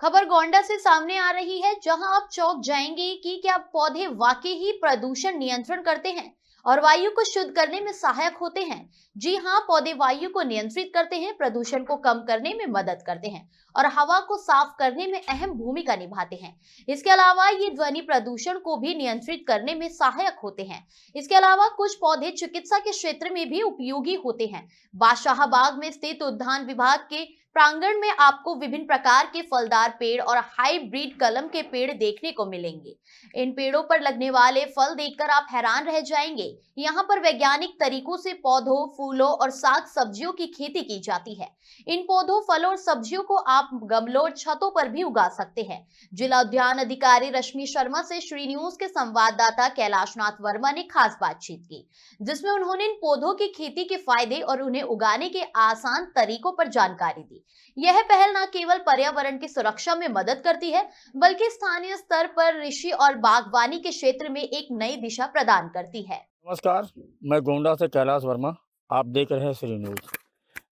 खबर गोंडा से सामने आ रही है, जहां आप चौंक जाएंगे कि क्या पौधे वाकई ही प्रदूषण नियंत्रण करते हैं और वायु को शुद्ध करने में सहायक होते हैं। जी हां, पौधे वायु को नियंत्रित करते हैं, प्रदूषण को कम करने में मदद करते हैं और हवा को साफ करने में अहम भूमिका निभाते हैं। इसके अलावा ये ध्वनि प्रदूषण को भी नियंत्रित करने में सहायक होते हैं। इसके अलावा कुछ पौधे चिकित्सा के क्षेत्र में भी उपयोगी होते हैं। बादशाहबाग में स्थित उद्यान विभाग के प्रांगण में आपको विभिन्न प्रकार के फलदार पेड़ और हाइब्रिड कलम के पेड़ देखने को मिलेंगे। इन पेड़ों पर लगने वाले फल देखकर आप हैरान रह जाएंगे। यहाँ पर वैज्ञानिक तरीकों से पौधों, फूलों और साग सब्जियों की खेती की जाती है। इन पौधों, फलों और सब्जियों को आप गमलों और छतों पर भी उगा सकते हैं। जिला उद्यान अधिकारी रश्मि शर्मा से श्री न्यूज के संवाददाता कैलाशनाथ वर्मा ने खास बातचीत की, जिसमें उन्होंने इन पौधों की खेती के फायदे और उन्हें उगाने के आसान तरीकों पर जानकारी दी। यह पहल न केवल पर्यावरण की सुरक्षा में मदद करती है, बल्कि स्थानीय स्तर पर कृषि और बागवानी के क्षेत्र में एक नई दिशा प्रदान करती है। नमस्कार, मैं गोंडा से कैलाश वर्मा। आप देख रहे हैं श्री न्यूज़।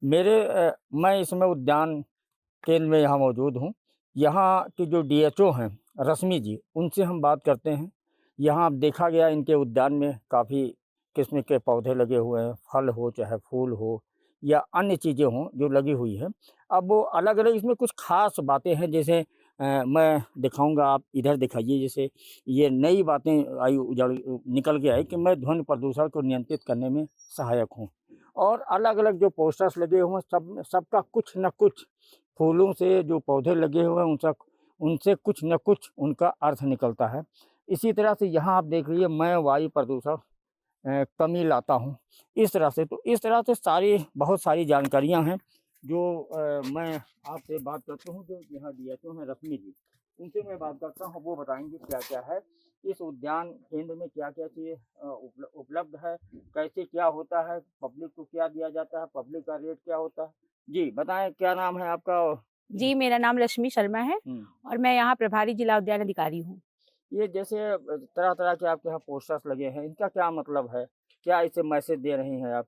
मैं इस समय उद्यान केंद्र में यहाँ मौजूद हूँ। यहाँ की जो डीएचओ हैं रश्मि जी, उनसे हम बात करते हैं। यहाँ अब देखा गया इनके उद्यान में काफ़ी किस्म के पौधे लगे हुए हैं, फल हो चाहे फूल हो या अन्य चीज़ें हों जो लगी हुई है। अब वो अलग-अलग इसमें कुछ ख़ास बातें हैं, जैसे मैं दिखाऊँगा, आप इधर दिखाइए। जैसे ये नई बातें आई उजड़ निकल के आई कि मैं ध्वनि प्रदूषण को नियंत्रित करने में सहायक हूँ। और अलग-अलग जो पोस्टर्स लगे हुए हैं, सबका कुछ न कुछ फूलों से जो पौधे लगे हुए हैं उनसे कुछ न कुछ उनका अर्थ निकलता है। इसी तरह से यहाँ आप देख लीजिए, मैं वायु प्रदूषण कमी लाता हूँ। इस तरह से बहुत सारी जानकारियाँ हैं जो मैं आपसे बात करता हूँ। जो यहाँ डीएचओ हैं रश्मि जी, उनसे मैं बात करता हूँ। वो बताएँगे क्या-क्या है इस उद्यान केंद्र में, क्या-क्या चीज़ें उपलब्ध है, कैसे क्या होता है, पब्लिक को क्या दिया जाता है, पब्लिक का रेट क्या होता है। जी, बताएँ क्या नाम है आपका? जी, मेरा नाम रश्मि शर्मा है हुँ। और मैं यहाँ प्रभारी जिला उद्यान अधिकारी हूँ। ये जैसे तरह-तरह के आपके यहाँ पोस्टर्स लगे हैं, इनका क्या मतलब है? क्या इससे मैसेज दे रही हैं आप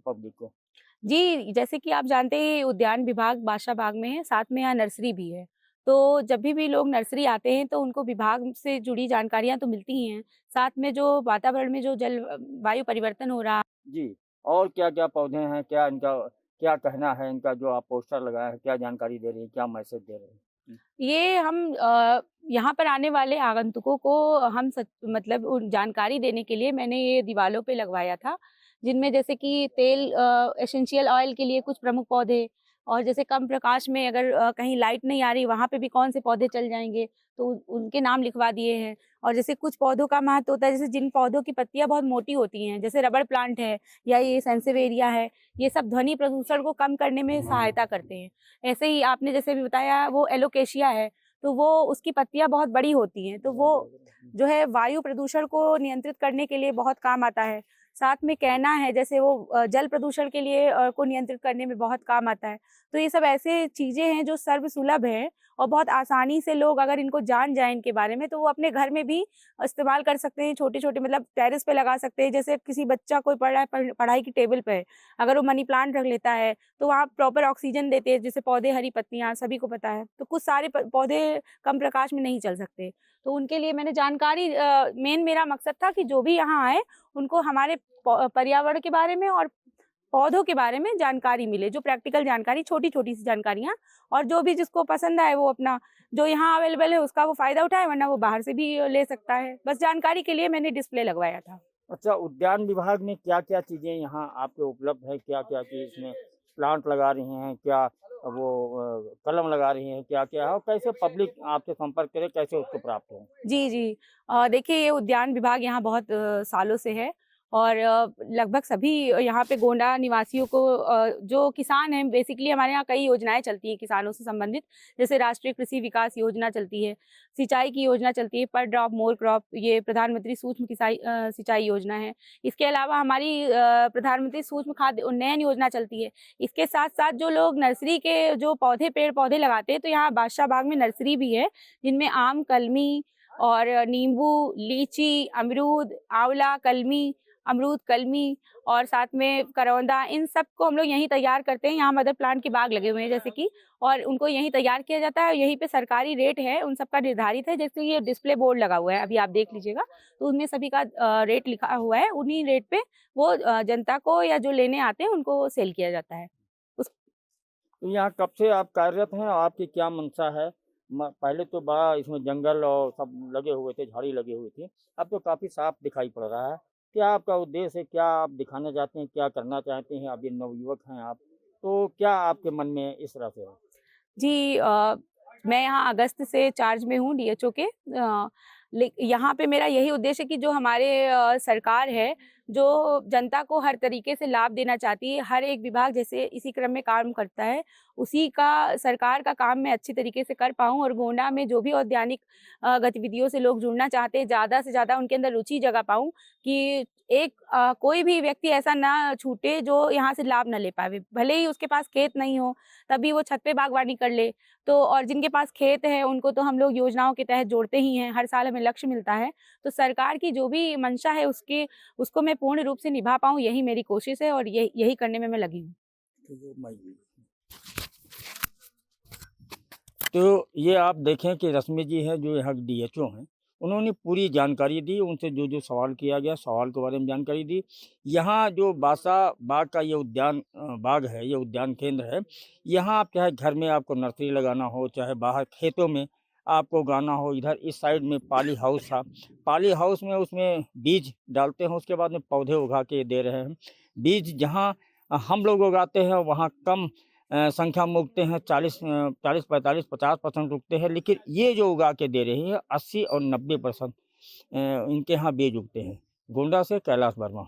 पब्लिक को? जी, जैसे कि आप जानते हैं उद्यान विभाग बादशाहबाग में है, साथ में यहाँ नर्सरी भी है। तो जब भी लोग नर्सरी आते हैं तो उनको विभाग से जुड़ी जानकारियाँ तो मिलती ही हैं। साथ में जो वातावरण में जो वायु परिवर्तन हो रहा। जी, और क्या-क्या पौधे हैं? क्या इनका क्या कहना है? इनका जो आप पोस्टर लगाए हैं, क्या जानकारी दे रही है? क्या मैसेज दे रहे हैं? हुँ। ये हम यहाँ पर आने वाले आगंतुकों को हम मतलब उन जानकारी देने के लिए मैंने ये दीवालों पे लगवाया था, जिनमें जैसे कि तेल एसेंशियल ऑयल के लिए कुछ प्रमुख पौधे, और जैसे कम प्रकाश में अगर कहीं लाइट नहीं आ रही वहाँ पे भी कौन से पौधे चल जाएँगे, तो उनके नाम लिखवा दिए हैं। और जैसे कुछ पौधों का महत्व होता है, जैसे जिन पौधों की पत्तियाँ बहुत मोटी होती हैं, जैसे रबड़ प्लांट है या ये सेंसेवेरिया है, ये सब ध्वनि प्रदूषण को कम करने में सहायता करते हैं। ऐसे ही आपने जैसे भी बताया वो एलोकेशिया है, तो वो उसकी पत्तियाँ बहुत बड़ी होती हैं, तो वो जो है वायु प्रदूषण को नियंत्रित करने के लिए बहुत काम आता है। साथ में कैना है, जैसे वो जल प्रदूषण के लिए को नियंत्रित करने में बहुत काम आता है। तो ये सब ऐसे चीज़ें हैं जो सर्वसुलभ हैं और बहुत आसानी से लोग अगर इनको जान जाएँ इनके बारे में, तो वो अपने घर में भी इस्तेमाल कर सकते हैं। छोटे-छोटे मतलब टेरेस पे लगा सकते हैं। जैसे किसी बच्चा कोई पढ़ रहा है, पढ़ाई की टेबल पे है, अगर वो मनी प्लांट रख लेता है, तो वहाँ प्रॉपर ऑक्सीजन देते हैं, जैसे पौधे हरी पत्तियाँ सभी को पता है। तो कुछ सारे पौधे कम प्रकाश में नहीं चल सकते, तो उनके लिए मैंने जानकारी मेन मेरा मकसद था कि जो भी यहाँ आए उनको हमारे पर्यावरण के बारे में और पौधों के बारे में जानकारी मिले, जो प्रैक्टिकल जानकारी, छोटी-छोटी सी जानकारियाँ, और जो भी जिसको पसंद आए वो अपना जो यहाँ अवेलेबल है उसका वो फ़ायदा उठाए, वरना वो बाहर से भी ले सकता है। बस जानकारी के लिए मैंने डिस्प्ले लगवाया था। अच्छा, उद्यान विभाग में क्या-क्या चीज़ें यहाँ आपके उपलब्ध है? क्या-क्या चीज़ इसमें प्लांट लगा रही हैं? क्या वो कलम लगा रही हैं? क्या-क्या है और कैसे पब्लिक आपसे संपर्क करे, कैसे उसको प्राप्त हो? जी, जी। देखिए ये उद्यान विभाग यहाँ बहुत सालों से है और लगभग सभी यहाँ पे गोंडा निवासियों को जो किसान हैं, बेसिकली हमारे यहाँ कई योजनाएँ चलती हैं किसानों से संबंधित। जैसे राष्ट्रीय कृषि विकास योजना चलती है, सिंचाई की योजना चलती है, पर ड्रॉप मोर क्रॉप, ये प्रधानमंत्री सूक्ष्म सिंचाई योजना है। इसके अलावा हमारी प्रधानमंत्री सूक्ष्म खाद्य उन्नयन योजना चलती है। इसके साथ-साथ जो लोग नर्सरी के जो पेड़-पौधे लगाते हैं, तो यहाँ बादशाह बाग में नर्सरी भी है, जिनमें आम, कलमी और नींबू, लीची, अमरूद, आंवला, कलमी अमरूद, कलमी और साथ में करौंदा, इन सब को हम लोग यहीं तैयार करते हैं। यहाँ मदर प्लांट के बाग लगे हुए हैं जैसे कि, और उनको यहीं तैयार किया जाता है और यहीं पे सरकारी रेट है, उन सब का निर्धारित है। जैसे ये डिस्प्ले बोर्ड लगा हुआ है, अभी आप देख लीजिएगा, तो उसमें सभी का रेट लिखा हुआ है। उन्हीं रेट पे वो जनता को या जो लेने आते हैं उनको सेल किया जाता है। उस तो यहाँ कब से आप कार्यरत हैं? आपकी क्या मंशा है? पहले तो बड़ा इसमें जंगल और सब लगे हुए थे, झाड़ी लगी हुई थी। अब तो काफ़ी साफ दिखाई पड़ रहा है। क्या आपका उद्देश्य है? क्या आप दिखाना चाहते हैं? क्या करना चाहते हैं? अभी नवयुवक हैं आप, तो क्या आपके मन में इस तरह से है? जी मैं यहाँ अगस्त से चार्ज में हूँ डीएचओ के। यहाँ पे मेरा यही उद्देश्य है कि जो हमारे सरकार है, जो जनता को हर तरीके से लाभ देना चाहती है, हर एक विभाग जैसे इसी क्रम में काम करता है, उसी का सरकार का काम मैं अच्छी तरीके से कर पाऊँ और गोंडा में जो भी औद्यानिक गतिविधियों से लोग जुड़ना चाहते हैं, ज़्यादा से ज़्यादा उनके अंदर रुचि जगा पाऊँ कि एक कोई भी व्यक्ति ऐसा ना छूटे जो यहाँ से लाभ ना ले पावे। भले ही उसके पास खेत नहीं हो, तभी वो छत पे बागवानी कर ले। तो और जिनके पास खेत है उनको तो हम लोग योजनाओं के तहत जोड़ते ही हैं, हर साल हमें लक्ष्य मिलता है। तो सरकार की जो भी मंशा है उसको मैं पूर्ण रूप से निभा पाऊँ, यही मेरी कोशिश है और यही करने में मैं लगी हूँ। तो ये आप देखें कि रश्मि जी हैं जो यहाँ डीएचओ हैं, उन्होंने पूरी जानकारी दी, उनसे जो सवाल किया गया, सवाल के बारे में जानकारी दी। यहाँ जो बासा बाग का ये उद्यान बाग है, ये उद्यान केंद्र है, यहाँ आप चाहे घर में आपको नर्सरी लगाना हो, चाहे बाहर खेतों में आपको उगाना हो, इधर इस साइड में पाली हाउस था। पाली हाउस में उसमें बीज डालते हैं, उसके बाद में पौधे उगा के दे रहे हैं। बीज जहाँ हम लोग उगाते हैं वहाँ कम संख्या में उगते हैं, 40, 45, 50% उगते हैं, लेकिन ये जो उगा के दे रही है 80 और 90% इनके यहाँ बीज उगते हैं। गोंडा से कैलाश वर्मा।